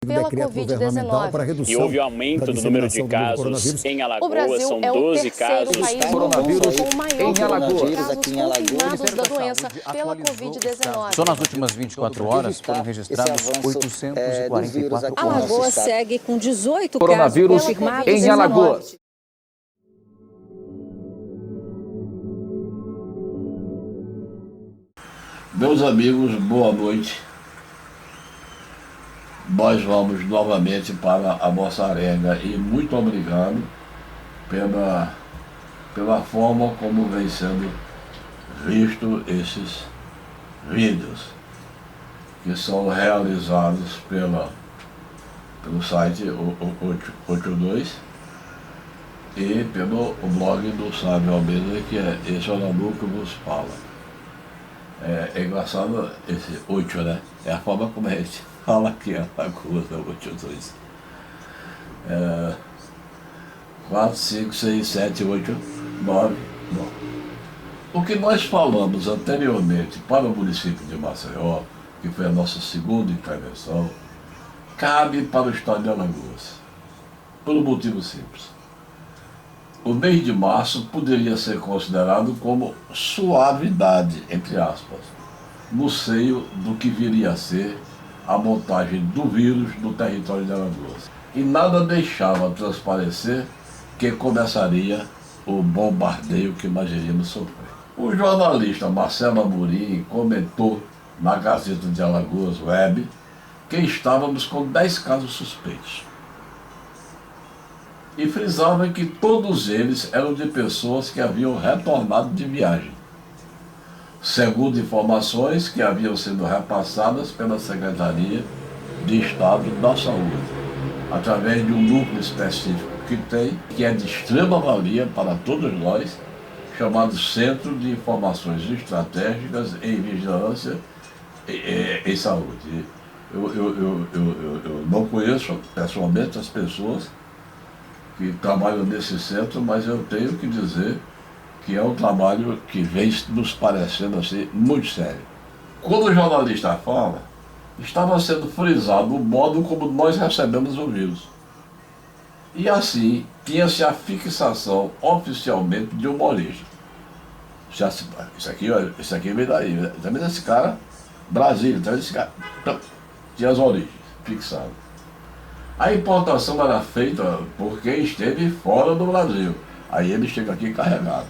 pela Covid-19. E houve um aumento do número de casos em Alagoas. O Brasil São é o 12 terceiro casos. país no mundo com o maior número de casos confirmados da doença pela Covid-19. Só nas últimas 24 horas foram registrados 844 Alagoas segue com 18 coronavírus casos confirmados em Alagoas. Meus amigos, boa noite. Nós vamos novamente para a nossa arenga e muito obrigado pela forma como vem sendo visto esses vídeos que são realizados pelo site 82 e pelo blog do Sábio Almeida, que é esse Orambu que vos fala. É engraçado esse 8, né? É a forma como a gente fala aqui, a Alagoas, é o 82. 4, 5, 6, 7, 8, 9, 9. O que nós falamos anteriormente para o município de Maceió, que foi a nossa segunda intervenção, cabe para o estado de Alagoas, por um motivo simples. O mês de março poderia ser considerado como suavidade, entre aspas, no seio do que viria a ser a montagem do vírus no território de Alagoas. E nada deixava transparecer que começaria o bombardeio que nós iríamos sofrer. O jornalista Marcelo Amorim comentou na Gazeta de Alagoas Web que estávamos com 10 casos suspeitos. E frisava que todos eles eram de pessoas que haviam retornado de viagem, segundo informações que haviam sido repassadas pela Secretaria de Estado da Saúde, através de um núcleo específico que tem, que é de extrema valia para todos nós, chamado Centro de Informações Estratégicas em Vigilância em Saúde. Eu não conheço pessoalmente as pessoas que trabalham nesse centro, mas eu tenho que dizer que é um trabalho que vem nos parecendo assim muito sério. Quando o jornalista fala, estava sendo frisado o modo como nós recebemos o vírus. E assim, tinha-se a fixação oficialmente de uma origem. Isso aqui veio daí, também desse cara, Brasília, também desse cara, tinha as origens fixadas. A importação era feita por quem esteve fora do Brasil. Aí ele chega aqui carregado.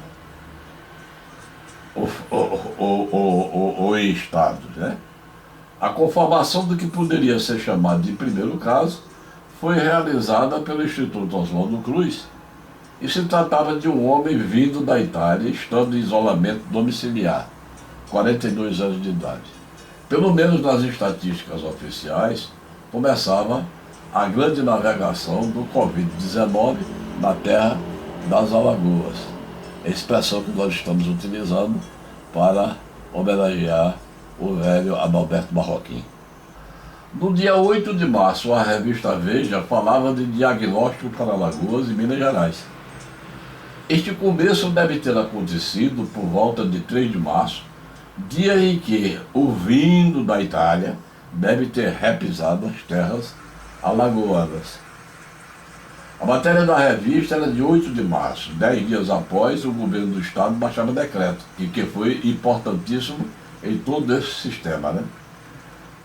Ou em estados, né? A conformação do que poderia ser chamado de primeiro caso foi realizada pelo Instituto Oswaldo Cruz e se tratava de um homem vindo da Itália, estando em isolamento domiciliar, 42 anos de idade. Pelo menos nas estatísticas oficiais, começava a grande navegação do Covid-19 na terra das Alagoas, a expressão que nós estamos utilizando para homenagear o velho Adalberto Marroquim. No dia 8 de março, a revista Veja falava de diagnóstico para Alagoas e Minas Gerais. Este começo deve ter acontecido por volta de 3 de março, dia em que o vindo da Itália deve ter repisado as terras alagoanas. A matéria da revista era de 8 de março, 10 dias após o governo do estado baixar o decreto, e que foi importantíssimo em todo esse sistema, né?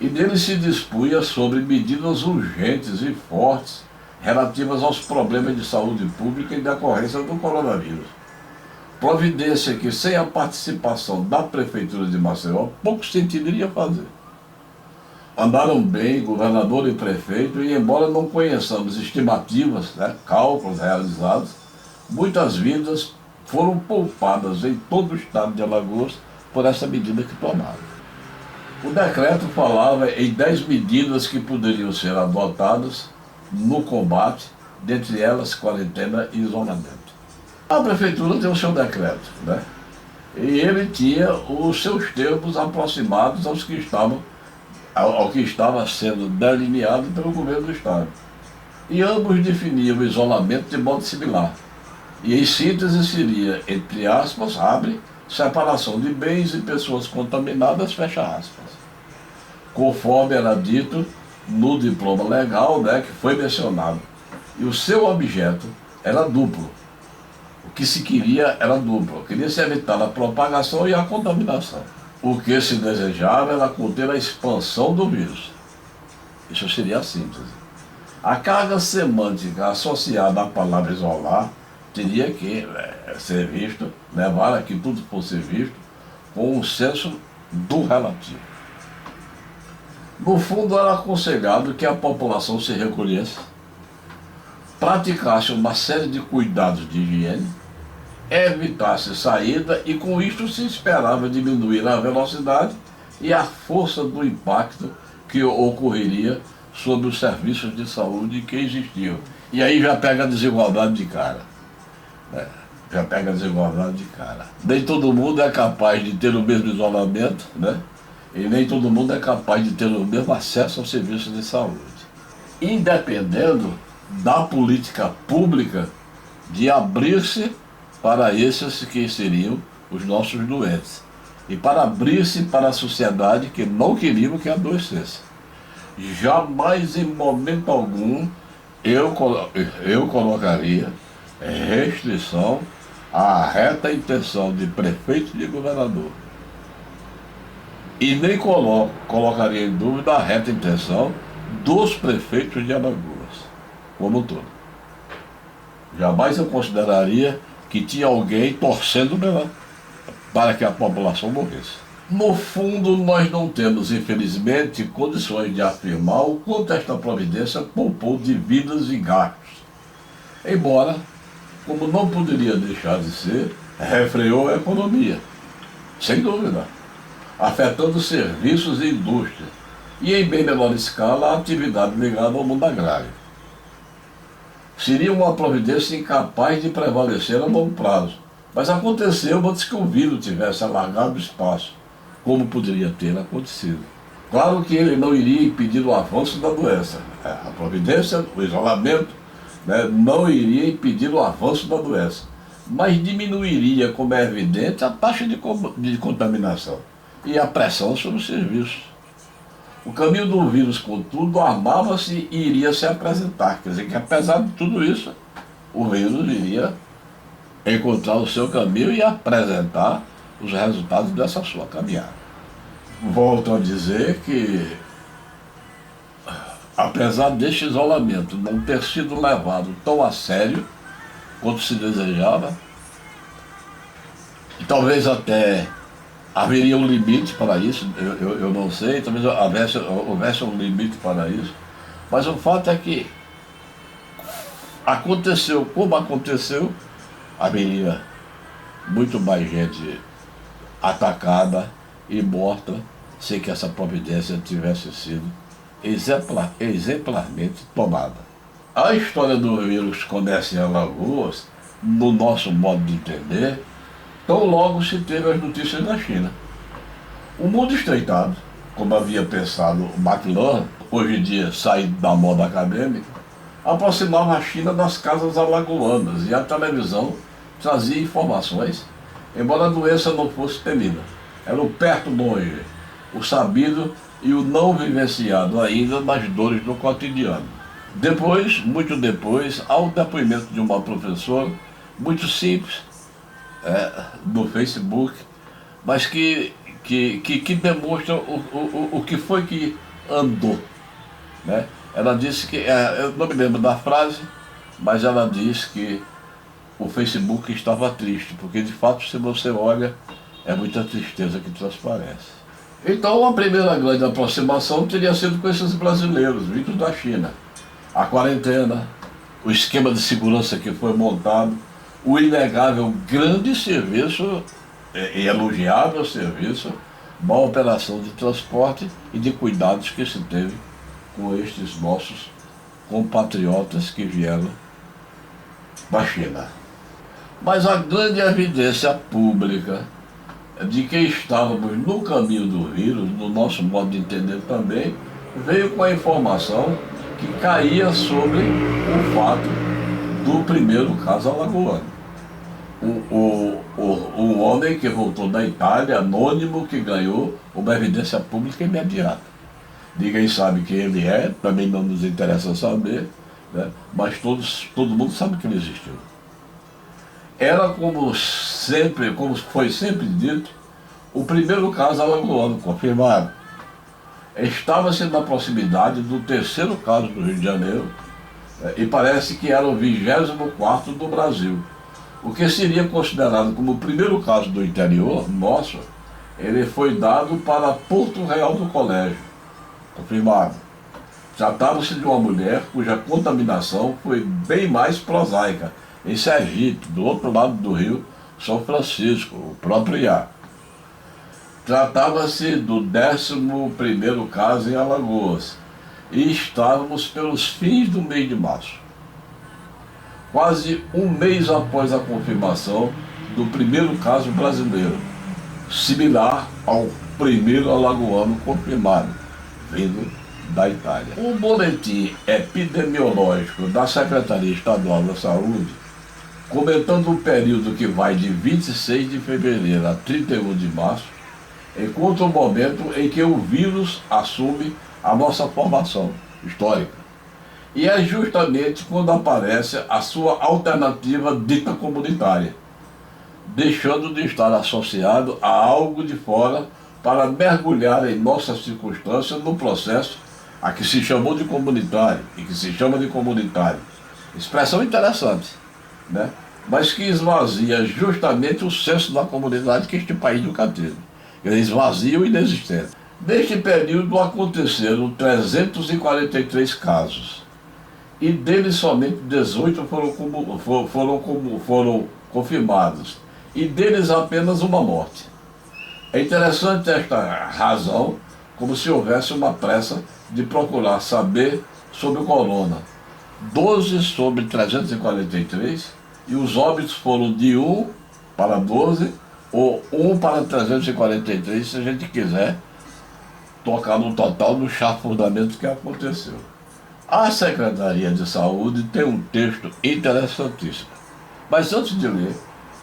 E nele se dispunha sobre medidas urgentes e fortes relativas aos problemas de saúde pública em decorrência do coronavírus. Providência que, sem a participação da Prefeitura de Maceió, pouco sentido iria fazer. Andaram bem governador e prefeito e, embora não conheçamos estimativas, né, cálculos realizados, muitas vidas foram poupadas em todo o estado de Alagoas por essa medida que tomaram. O decreto falava em 10 medidas que poderiam ser adotadas no combate, dentre elas quarentena e isolamento. A prefeitura tem o seu decreto, né? E ele tinha os seus termos aproximados ao que estava sendo delineado pelo governo do estado. E ambos definiam o isolamento de modo similar. E em síntese seria, entre aspas, abre, separação de bens e pessoas contaminadas, fecha aspas. Conforme era dito no diploma legal, né, que foi mencionado. E o seu objeto era duplo. O que se queria era duplo. Queria-se evitar a propagação e a contaminação. O que se desejava era conter a expansão do vírus. Isso seria a síntese. A carga semântica associada à palavra isolar teria que ser visto, levar a que tudo fosse visto com um senso do relativo. No fundo, era aconselhado que a população se recolhesse, praticasse uma série de cuidados de higiene, evitasse saída e com isto se esperava diminuir a velocidade e a força do impacto que ocorreria sobre os serviços de saúde que existiam. E aí já pega a desigualdade de cara. Já pega a desigualdade de cara. Nem todo mundo é capaz de ter o mesmo isolamento, né? E nem todo mundo é capaz de ter o mesmo acesso aos serviços de saúde. Independendo da política pública de abrir-se para esses que seriam os nossos doentes. E para abrir-se para a sociedade que não queríamos que adoecesse. Jamais, em momento algum, eu colocaria restrição à reta intenção de prefeito e de governador. E nem colocaria em dúvida a reta intenção dos prefeitos de Alagoas, como um todo. Jamais eu consideraria que tinha alguém torcendo para que a população morresse. No fundo, nós não temos, infelizmente, condições de afirmar o quanto esta providência poupou de vidas e gastos. Embora, como não poderia deixar de ser, refreou a economia, sem dúvida, afetando serviços e indústria, e em bem menor escala a atividade ligada ao mundo agrário. Seria uma providência incapaz de prevalecer a longo prazo, mas aconteceu antes que o vírus tivesse alargado o espaço, como poderia ter acontecido. Claro que ele não iria impedir o avanço da doença. A providência, o isolamento, né, não iria impedir o avanço da doença, mas diminuiria, como é evidente, a taxa de contaminação e a pressão sobre os serviços. O caminho do vírus, contudo, armava-se e iria se apresentar. Quer dizer que, apesar de tudo isso, o vírus iria encontrar o seu caminho e apresentar os resultados dessa sua caminhada. Volto a dizer que, apesar deste isolamento não ter sido levado tão a sério quanto se desejava, e talvez até haveria um limite para isso, eu não sei, talvez houvesse um limite para isso, mas o fato é que aconteceu como aconteceu, haveria muito mais gente atacada e morta sem que essa providência tivesse sido exemplarmente tomada. A história do vírus começa em Alagoas, no nosso modo de entender, tão logo se teve as notícias da China. O mundo estreitado, como havia pensado o McLuhan, hoje em dia saído da moda acadêmica, aproximava a China das casas alagoanas e a televisão trazia informações, embora a doença não fosse temida. Era o perto longe, o sabido e o não vivenciado ainda nas dores do cotidiano. Depois, muito depois, há o depoimento de uma professora, muito simples, no Facebook, mas que demonstra o que foi que andou. Né? Ela disse que, eu não me lembro da frase, mas ela disse que o Facebook estava triste, porque de fato, se você olha, é muita tristeza que transparece. Então, a primeira grande aproximação teria sido com esses brasileiros, vindos da China. A quarentena, o esquema de segurança que foi montado, o inegável grande serviço, e elogiável serviço, uma operação de transporte e de cuidados que se teve com estes nossos compatriotas que vieram da China. Mas a grande evidência pública de que estávamos no caminho do vírus, no nosso modo de entender também, veio com a informação que caía sobre o fato do primeiro caso alagoano. Um homem que voltou da Itália, anônimo, que ganhou uma evidência pública imediata. ninguém sabe quem ele é, também não nos interessa saber, né? Mas todo mundo sabe que ele existiu. Era como foi sempre dito, o primeiro caso alagoano confirmado. Estava-se na proximidade do terceiro caso do Rio de Janeiro, e parece que era o 24º do Brasil. O que seria considerado como o primeiro caso do interior nosso, ele foi dado para Porto Real do Colégio, confirmado. Tratava-se de uma mulher cuja contaminação foi bem mais prosaica, em Sergipe, do outro lado do rio São Francisco, o próprio Iá. Tratava-se do 11º caso em Alagoas, e estávamos pelos fins do mês de março. Quase um mês após a confirmação do primeiro caso brasileiro, similar ao primeiro alagoano confirmado, vindo da Itália. O boletim epidemiológico da Secretaria Estadual da Saúde, comentando o período que vai de 26 de fevereiro a 31 de março, encontra o momento em que o vírus assume a nossa formação histórica. E é justamente quando aparece a sua alternativa dita comunitária, deixando de estar associado a algo de fora para mergulhar em nossas circunstâncias no processo a que se chamou de comunitário e que se chama de comunitário. Expressão interessante, né? Mas que esvazia justamente o senso da comunidade que este país nunca teve. Ele esvazia o inexistente. Neste período aconteceram 343 casos, e deles somente 18 foram confirmados, e deles apenas uma morte. É interessante esta razão, como se houvesse uma pressa de procurar saber sobre o corona. 12 sobre 343, e os óbitos foram de 1 para 12, ou 1 para 343, se a gente quiser tocar no total do chafurdamento que aconteceu. A Secretaria de Saúde tem um texto interessantíssimo. Mas antes de ler,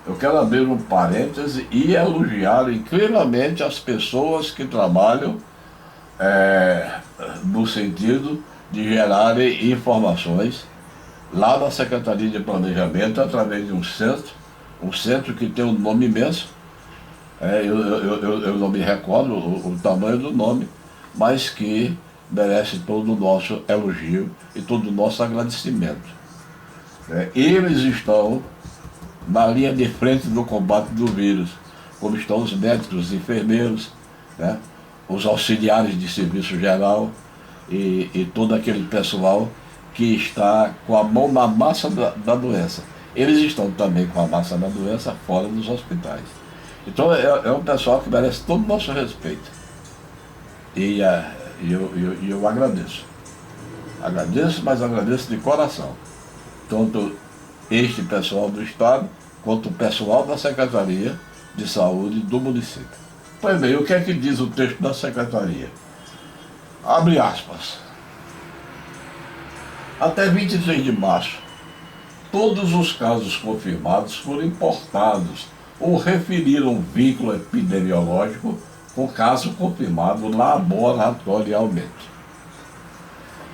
eu quero abrir um parêntese e elogiar incrivelmente as pessoas que trabalham no sentido de gerarem informações lá na Secretaria de Planejamento, através de um centro que tem um nome imenso. Eu não me recordo o tamanho do nome, mas que merece todo o nosso elogio e todo o nosso agradecimento. Eles estão na linha de frente do combate do vírus, como estão os médicos, os enfermeiros, né, os auxiliares de serviço geral e todo aquele pessoal que está com a mão na massa da doença. Eles estão também com a massa da doença fora dos hospitais. Então é um pessoal que merece todo o nosso respeito. E eu agradeço. Agradeço, mas agradeço de coração. Tanto este pessoal do Estado, quanto o pessoal da Secretaria de Saúde do município. Pois bem, o que é que diz o texto da Secretaria? Abre aspas. Até 23 de março, todos os casos confirmados foram importados ou referiram vínculo epidemiológico com caso confirmado laboratorialmente.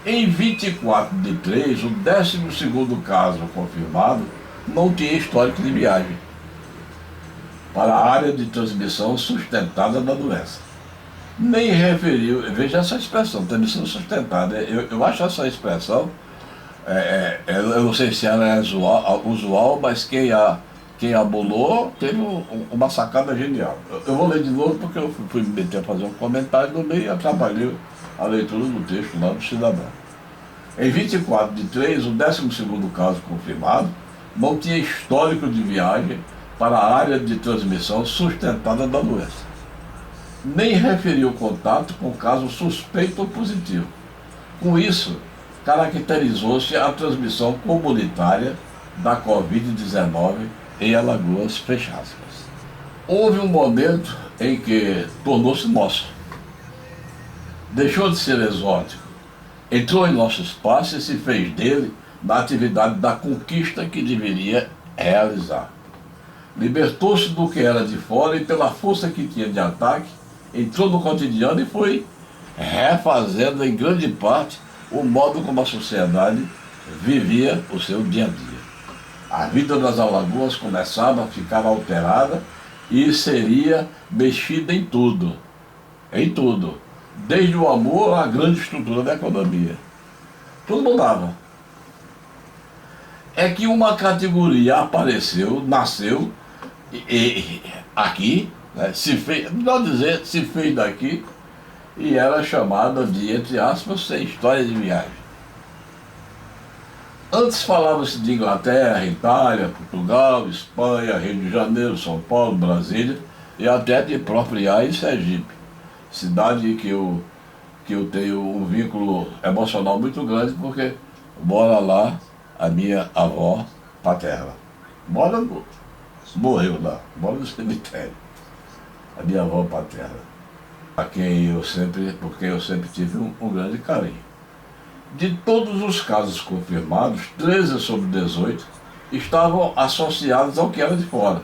Em 24/3, o 12º caso confirmado não tinha histórico de viagem para a área de transmissão sustentada da doença. Nem referiu, veja essa expressão, transmissão sustentada. Eu acho essa expressão, eu não sei se ela é usual, mas quem abulou teve uma sacada genial. Eu vou ler de novo porque eu fui me meter a fazer um comentário no meio e atrapalhei a leitura do texto lá do cidadão. Em 24/3, o 12º caso confirmado não tinha histórico de viagem para a área de transmissão sustentada da doença. Nem referiu contato com caso suspeito ou positivo. Com isso, caracterizou-se a transmissão comunitária da Covid-19 em Alagoas, fecha aspas. Houve um momento em que tornou-se nosso. Deixou de ser exótico, entrou em nosso espaço e se fez dele na atividade da conquista que deveria realizar. Libertou-se do que era de fora e, pela força que tinha de ataque, entrou no cotidiano e foi refazendo em grande parte o modo como a sociedade vivia o seu dia a dia. A vida das Alagoas começava a ficar alterada e seria mexida em tudo, desde o amor à grande estrutura da economia. Tudo mudava. É que uma categoria apareceu, nasceu aqui, né, se fez daqui, e era chamada de, entre aspas, sem história de viagem. Antes falava-se de Inglaterra, Itália, Portugal, Espanha, Rio de Janeiro, São Paulo, Brasília e até de Propriá e Sergipe, cidade que eu tenho um vínculo emocional muito grande, porque mora lá a minha avó paterna. Morreu lá, mora no cemitério. A minha avó paterna, por quem eu sempre tive um grande carinho. De todos os casos confirmados, 13 sobre 18 estavam associados ao que era de fora,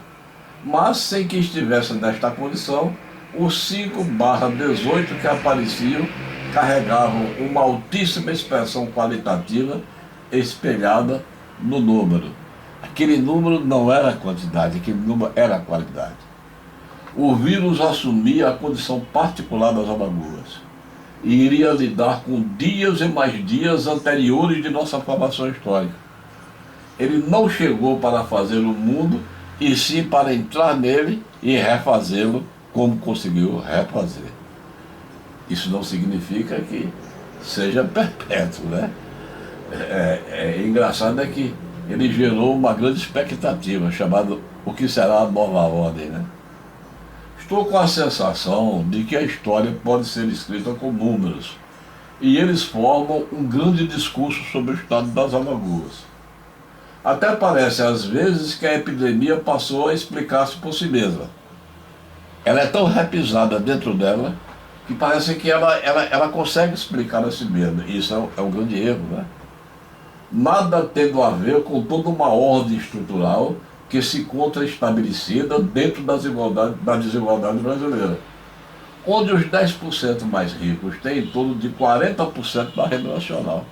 mas sem que estivessem nesta condição, os 5/18 que apareciam carregavam uma altíssima expressão qualitativa espelhada no número. Aquele número não era a quantidade, aquele número era a qualidade. O vírus assumia a condição particular das Alagoas e iria lidar com dias e mais dias anteriores de nossa formação histórica. Ele não chegou para fazer o mundo, e sim para entrar nele e refazê-lo como conseguiu refazer. Isso não significa que seja perpétuo, né? Engraçado é que ele gerou uma grande expectativa, chamada o que será a nova ordem, né? Estou com a sensação de que a história pode ser escrita com números, e eles formam um grande discurso sobre o estado das Alagoas. Até parece às vezes que a epidemia passou a explicar-se por si mesma. Ela é tão repisada dentro dela que parece que ela consegue explicar a si mesma. E isso é um grande erro, né? Nada tendo a ver com toda uma ordem estrutural que se encontra estabelecida dentro da desigualdade brasileira, onde os 10% mais ricos têm em torno de 40% da renda nacional.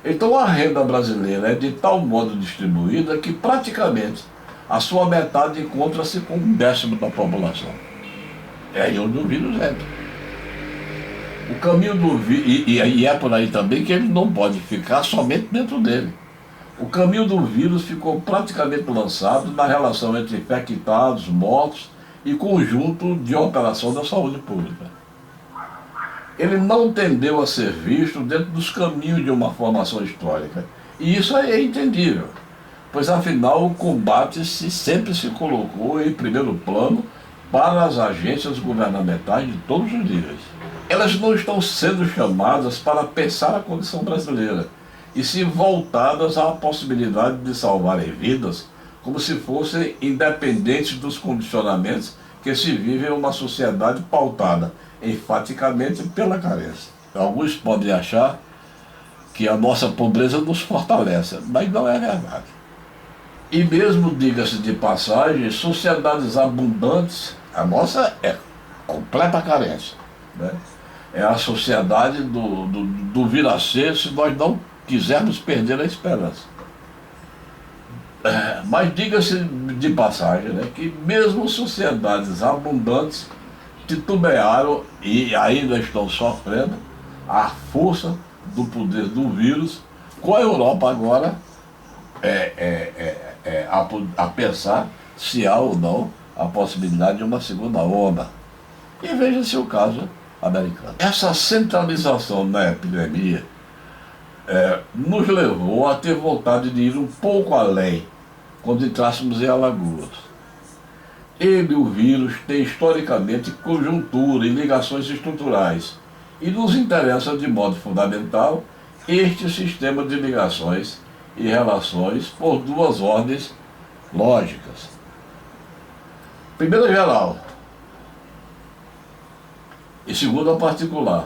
Então a renda brasileira é de tal modo distribuída que praticamente a sua metade encontra-se com 1/10 da população. É aí onde o vírus entra. O caminho do vírus, e é por aí também que ele não pode ficar somente dentro dele. O caminho do vírus ficou praticamente lançado na relação entre infectados, mortos e conjunto de operação da saúde pública. Ele não tendeu a ser visto dentro dos caminhos de uma formação histórica. E isso é entendível, pois afinal o combate sempre se colocou em primeiro plano para as agências governamentais de todos os níveis. Elas não estão sendo chamadas para pensar a condição brasileira, e se voltadas à possibilidade de salvarem vidas, como se fossem independentes dos condicionamentos que se vive em uma sociedade pautada enfaticamente pela carência. Alguns podem achar que a nossa pobreza nos fortalece, mas não é verdade. E mesmo, diga-se de passagem, sociedades abundantes, a nossa é completa carência, né? É a sociedade do vir a ser, se nós não quisermos perder a esperança. Mas diga-se de passagem, né, que mesmo sociedades abundantes titubearam e ainda estão sofrendo a força do poder do vírus, com a Europa agora a pensar se há ou não a possibilidade de uma segunda onda. E veja-se o caso americano. Essa centralização na epidemia nos levou a ter vontade de ir um pouco além quando entrássemos em Alagoas. Ele, o vírus, tem historicamente conjuntura e ligações estruturais, e nos interessa de modo fundamental este sistema de ligações e relações por duas ordens lógicas. Primeira geral e segunda particular.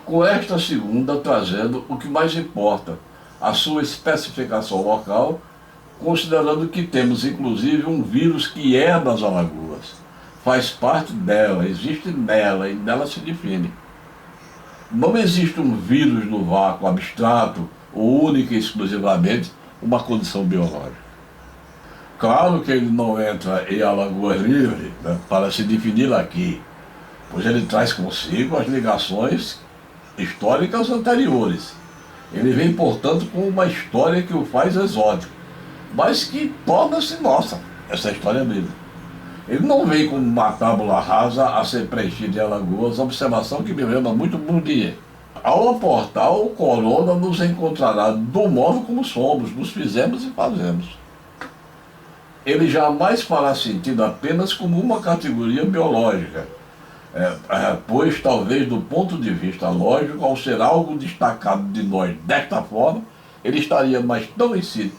Com esta segunda trazendo o que mais importa, a sua especificação local, considerando que temos inclusive um vírus que é das Alagoas, faz parte dela, existe nela e nela se define. Não existe um vírus no vácuo abstrato ou única e exclusivamente uma condição biológica. Claro que ele não entra em Alagoas Livre, né, para se definir aqui, pois ele traz consigo as ligações históricas anteriores. Ele vem, portanto, com uma história que o faz exótico, mas que torna-se nossa, essa história dele. Ele não vem com uma tábula rasa a ser preenchida em Alagoas, observação que me lembra muito Bourdieu. Ao aportar, o corona nos encontrará do modo como somos, nos fizemos e fazemos. Ele jamais fará sentido apenas como uma categoria biológica, pois talvez do ponto de vista lógico, ao ser algo destacado de nós desta forma, ele estaria mais tão em si,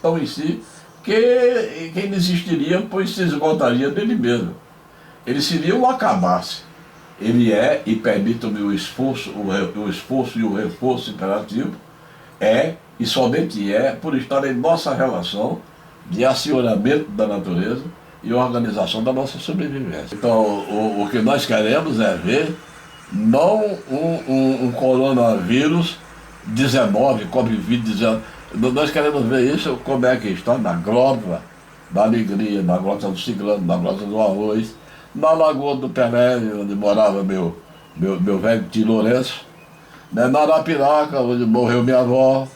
que ele existiria, pois se esgotaria dele mesmo. Ele seria um acabar-se. Ele é, e permitam-me o esforço e o reforço imperativo, é, e somente é, por estar em nossa relação de acionamento da natureza e organização da nossa sobrevivência. Então, o que nós queremos é ver, não um coronavírus 19, Covid-19, nós queremos ver isso como é que está na grota da alegria, na grota do ciclano, na grota do arroz, na Lagoa do Pelé, onde morava meu velho tio Lourenço, né, na Arapiraca, onde morreu minha avó.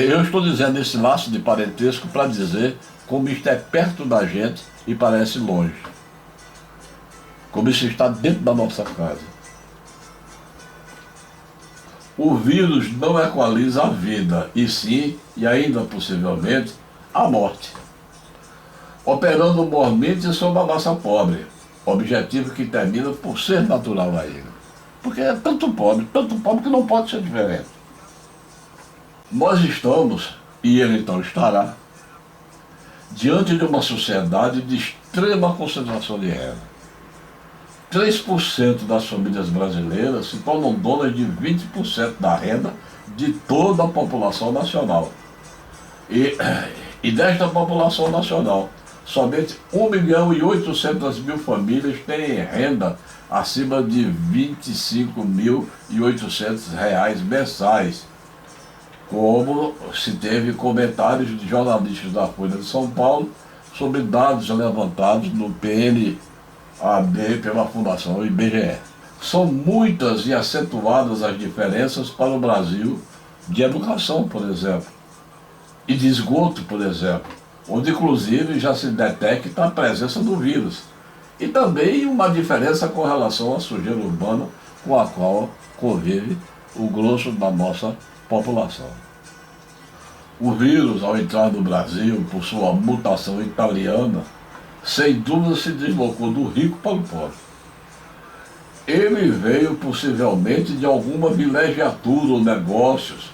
Eu estou dizendo esse laço de parentesco para dizer como isto é perto da gente e parece longe. Como isso está dentro da nossa casa. O vírus não equaliza a vida, e sim, e ainda possivelmente, a morte. Operando mormente sobre a massa pobre, objetivo que termina por ser natural a ele. Porque é tanto pobre que não pode ser diferente. Nós estamos, e ele então estará, diante de uma sociedade de extrema concentração de renda. 3% das famílias brasileiras se tornam donas de 20% da renda de toda a população nacional. E desta população nacional, somente 1.800.000 famílias têm renda acima de R$ 25.800 mensais, como se teve comentários de jornalistas da Folha de São Paulo sobre dados levantados no PNAD pela Fundação IBGE. São muitas e acentuadas as diferenças para o Brasil de educação, por exemplo, e de esgoto, por exemplo, onde inclusive já se detecta a presença do vírus. E também uma diferença com relação à sujeira urbana com a qual convive o grosso da nossa população. O vírus, ao entrar no Brasil por sua mutação italiana, sem dúvida se deslocou do rico para o pobre. Ele veio possivelmente de alguma vilegiatura ou negócios,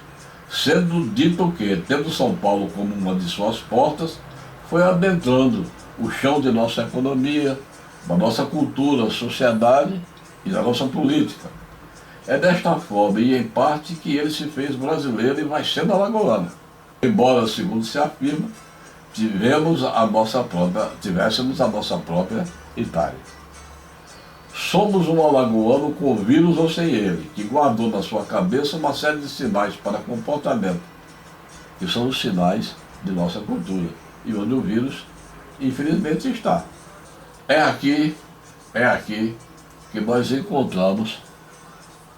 sendo dito que, tendo São Paulo como uma de suas portas, foi adentrando o chão de nossa economia, da nossa cultura, sociedade e da nossa política. É desta forma e em parte que ele se fez brasileiro e vai sendo alagoano. Embora, segundo se afirma, tivéssemos a nossa própria Itália. Somos um alagoano com vírus ou sem ele, que guardou na sua cabeça uma série de sinais para comportamento, que são os sinais de nossa cultura, e onde o vírus, infelizmente, está. É aqui que nós encontramos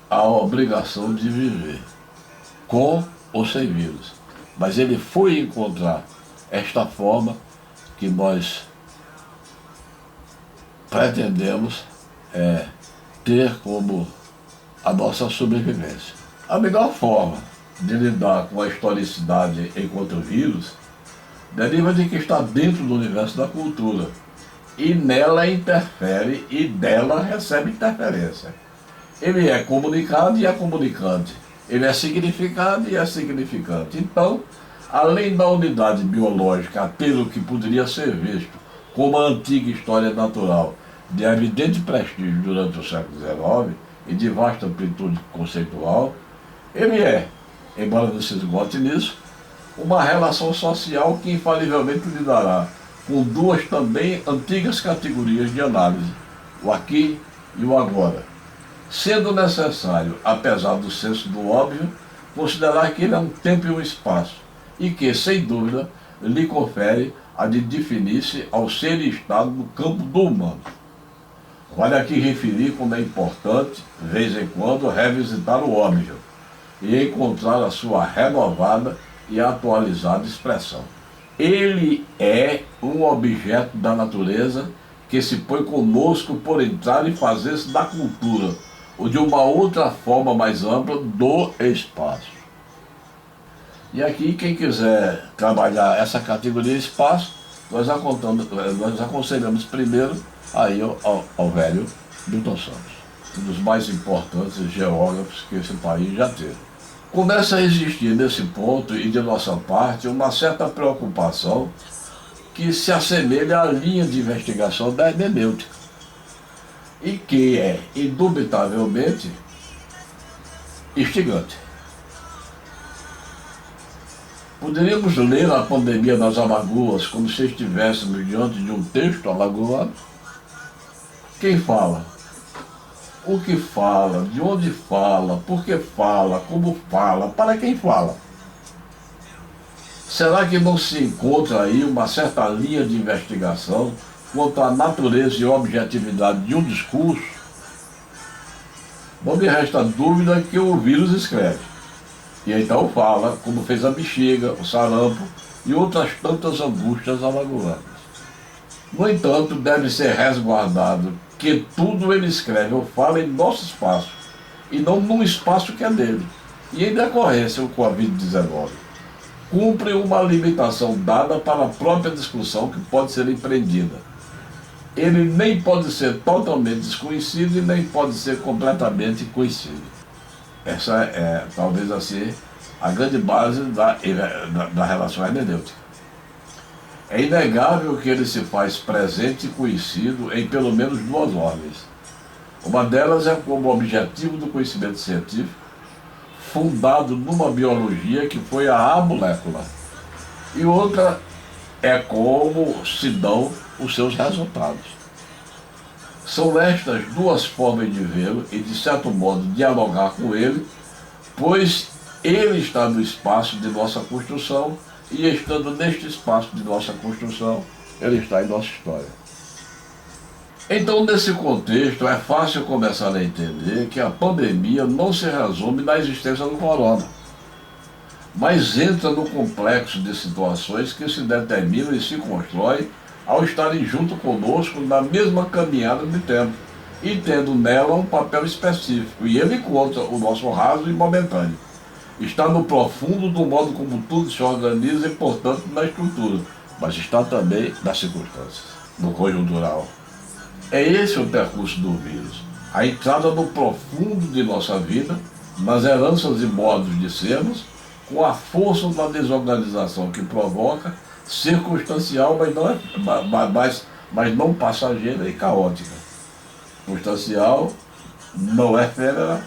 a obrigação de viver, com ou sem vírus. Mas ele foi encontrar esta forma que nós pretendemos ter como a nossa sobrevivência. A melhor forma de lidar com a historicidade enquanto vírus deriva de que está dentro do universo da cultura e nela interfere e dela recebe interferência. Ele é comunicado e é comunicante. Ele é significado e é significante. Então, além da unidade biológica, pelo que poderia ser visto como a antiga história natural de evidente prestígio durante o século XIX e de vasta amplitude conceitual, ele é, embora não se esgote nisso, uma relação social que infalivelmente lidará com duas também antigas categorias de análise, o aqui e o agora, sendo necessário, apesar do senso do óbvio, considerar que ele é um tempo e um espaço, e que, sem dúvida, lhe confere a de definir-se ao ser e estado no campo do humano. Vale aqui referir como é importante, de vez em quando, revisitar o óbvio e encontrar a sua renovada e atualizada expressão. Ele é um objeto da natureza que se põe conosco por entrar e fazer-se da cultura, ou de uma outra forma mais ampla do espaço. E aqui, quem quiser trabalhar essa categoria espaço, nós aconselhamos primeiro aí ao velho Milton Santos, um dos mais importantes geógrafos que esse país já teve. Começa a existir nesse ponto, e de nossa parte, uma certa preocupação que se assemelha à linha de investigação da hermenêutica, e que é, indubitavelmente, instigante. Poderíamos ler a pandemia nas Alagoas como se estivéssemos diante de um texto alagoano? Quem fala? O que fala? De onde fala? Por que fala? Como fala? Para quem fala? Será que não se encontra aí uma certa linha de investigação quanto à natureza e objetividade de um discurso? Não me resta dúvida que o vírus escreve. E então fala, como fez a bexiga, o sarampo e outras tantas angústias alagoanas. No entanto, deve ser resguardado que tudo ele escreve ou fala em nosso espaço, e não num espaço que é dele. E em decorrência, o Covid-19 cumpre uma limitação dada para a própria discussão que pode ser empreendida. Ele nem pode ser totalmente desconhecido e nem pode ser completamente conhecido. Essa é, talvez assim, a grande base da relação hermenêutica. É inegável que ele se faz presente e conhecido em pelo menos duas ordens. Uma delas é como objetivo do conhecimento científico, fundado numa biologia que foi a molécula. E outra é como se dão os seus resultados. São estas duas formas de vê-lo e, de certo modo, dialogar com ele, pois ele está no espaço de nossa construção e, estando neste espaço de nossa construção, ele está em nossa história. Então, nesse contexto, é fácil começar a entender que a pandemia não se resume na existência do corona, mas entra no complexo de situações que se determinam e se constroem ao estarem junto conosco na mesma caminhada de tempo, e tendo nela um papel específico, e ele encontra o nosso raso e momentâneo. Está no profundo do modo como tudo se organiza e, portanto, na estrutura, mas está também nas circunstâncias, no conjuntural. É esse o percurso do vírus, a entrada no profundo de nossa vida, nas heranças e modos de sermos, com a força da desorganização que provoca, circunstancial, mas não passageira e caótica. Circunstancial, não efêmera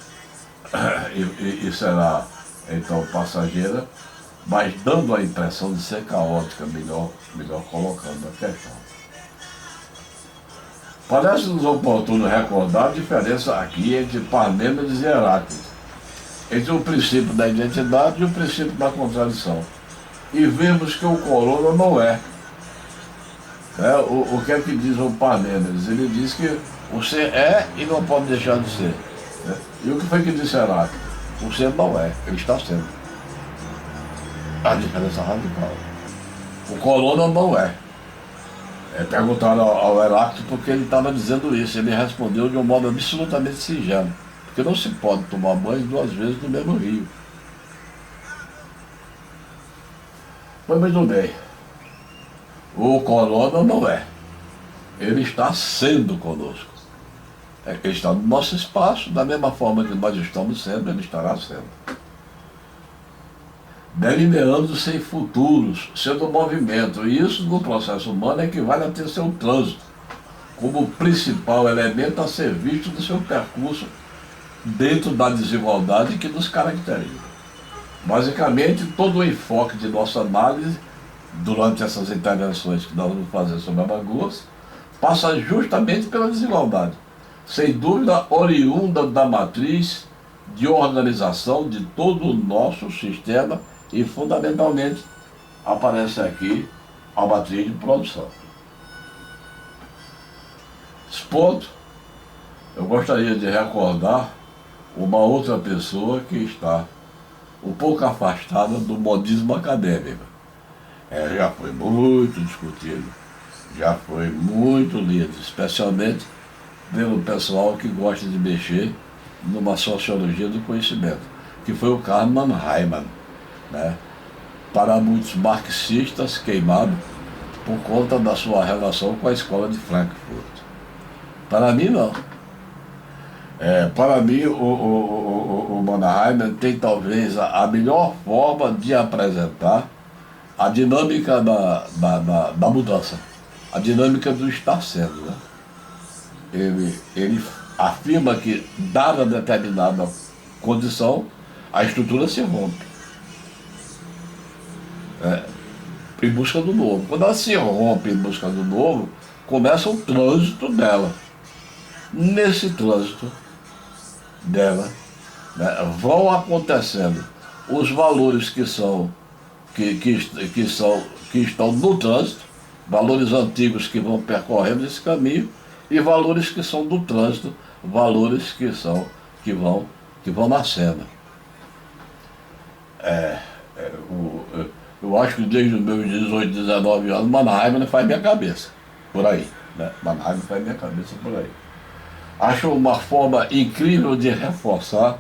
e será então passageira, mas dando a impressão de ser caótica, melhor colocando a questão. Parece-nos oportuno recordar a diferença aqui entre Parmênides e Heráclito, entre o princípio da identidade e o princípio da contradição. E vemos que o corona não é. O que é que diz o Parmênides? Ele diz que o ser é e não pode deixar de ser. E o que foi que disse Heráclito? O ser não é, ele está sendo. A diferença radical. O corona não é. Perguntaram ao Heráclito porque ele estava dizendo isso. Ele respondeu de um modo absolutamente singelo. Porque não se pode tomar banho duas vezes no mesmo rio. Mas muito bem, o corona não é, ele está sendo conosco, ele está no nosso espaço, da mesma forma que nós estamos sendo, ele estará sendo. Delineando-se em futuros, sendo movimento, e isso no processo humano equivale a ter seu trânsito, como principal elemento a ser visto do seu percurso dentro da desigualdade que nos caracteriza. Basicamente, todo o enfoque de nossa análise durante essas intervenções que nós vamos fazer sobre Alagoas, passa justamente pela desigualdade. Sem dúvida, oriunda da matriz de organização de todo o nosso sistema e, fundamentalmente, aparece aqui a matriz de produção. Esse ponto, eu gostaria de recordar uma outra pessoa que está um pouco afastada do modismo acadêmico. Já foi muito discutido, já foi muito lido, especialmente pelo pessoal que gosta de mexer numa sociologia do conhecimento, que foi o Karl Mannheimer, né? Para muitos marxistas queimado por conta da sua relação com a escola de Frankfurt. Para mim, não. Para mim, o Mannheimer tem talvez a melhor forma de apresentar a dinâmica da mudança, a dinâmica do estar sendo, né? Ele afirma que, dada determinada condição, a estrutura se rompe em busca do novo. Quando ela se rompe em busca do novo, começa o trânsito dela. Nesse trânsito dela, né, vão acontecendo os valores que estão no trânsito, valores antigos que vão percorrendo esse caminho, e valores que são do trânsito, valores que vão nascendo. Eu acho que desde os meus 18, 19 anos, Mannheimer faz minha cabeça, por aí. Né? Mannheimer faz minha cabeça por aí. Acho uma forma incrível de reforçar,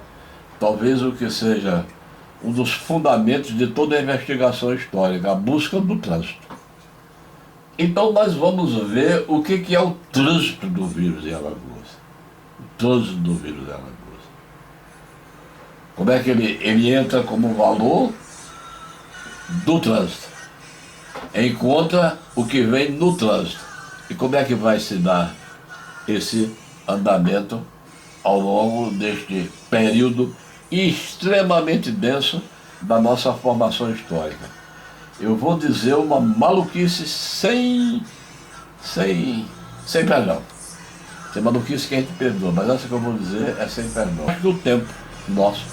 talvez o que seja um dos fundamentos de toda a investigação histórica, a busca do trânsito. Então nós vamos ver o que é o trânsito do vírus em Alagoas. O trânsito do vírus em Alagoas. Como é que ele entra como valor do trânsito, encontra o que vem no trânsito. E como é que vai se dar esse andamento ao longo deste período extremamente denso da nossa formação histórica? Eu vou dizer uma maluquice sem perdão. Tem maluquice que a gente perdoa, mas essa que eu vou dizer é sem perdão. Acho que o tempo nosso,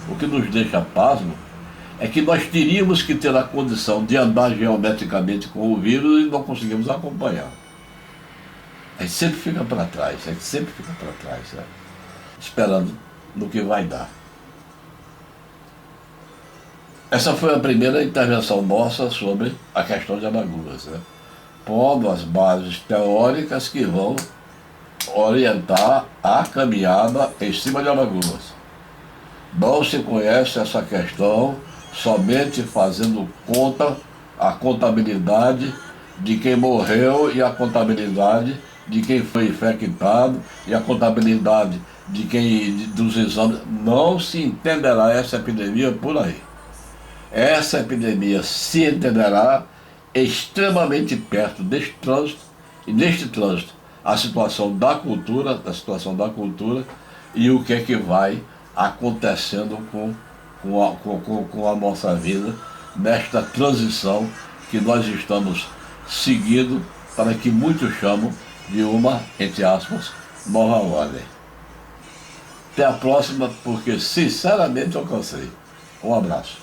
o que nos deixa pasmo, é que nós teríamos que ter a condição de andar geometricamente com o vírus e não conseguimos acompanhar. A gente sempre fica para trás, né? Esperando no que vai dar. Essa foi a primeira intervenção nossa sobre a questão de Alagoas, né? Pondo as bases teóricas que vão orientar a caminhada em cima de Alagoas. Não se conhece essa questão somente fazendo a contabilidade de quem morreu e a contabilidade de quem foi infectado e a contabilidade dos exames. Não se entenderá essa epidemia por aí. Essa epidemia se entenderá extremamente perto deste trânsito, e neste trânsito a situação da cultura e o que é que vai acontecendo com a nossa vida nesta transição que nós estamos seguindo para que muitos chamam de uma, entre aspas, nova ordem. Até a próxima, porque sinceramente eu cansei. Um abraço.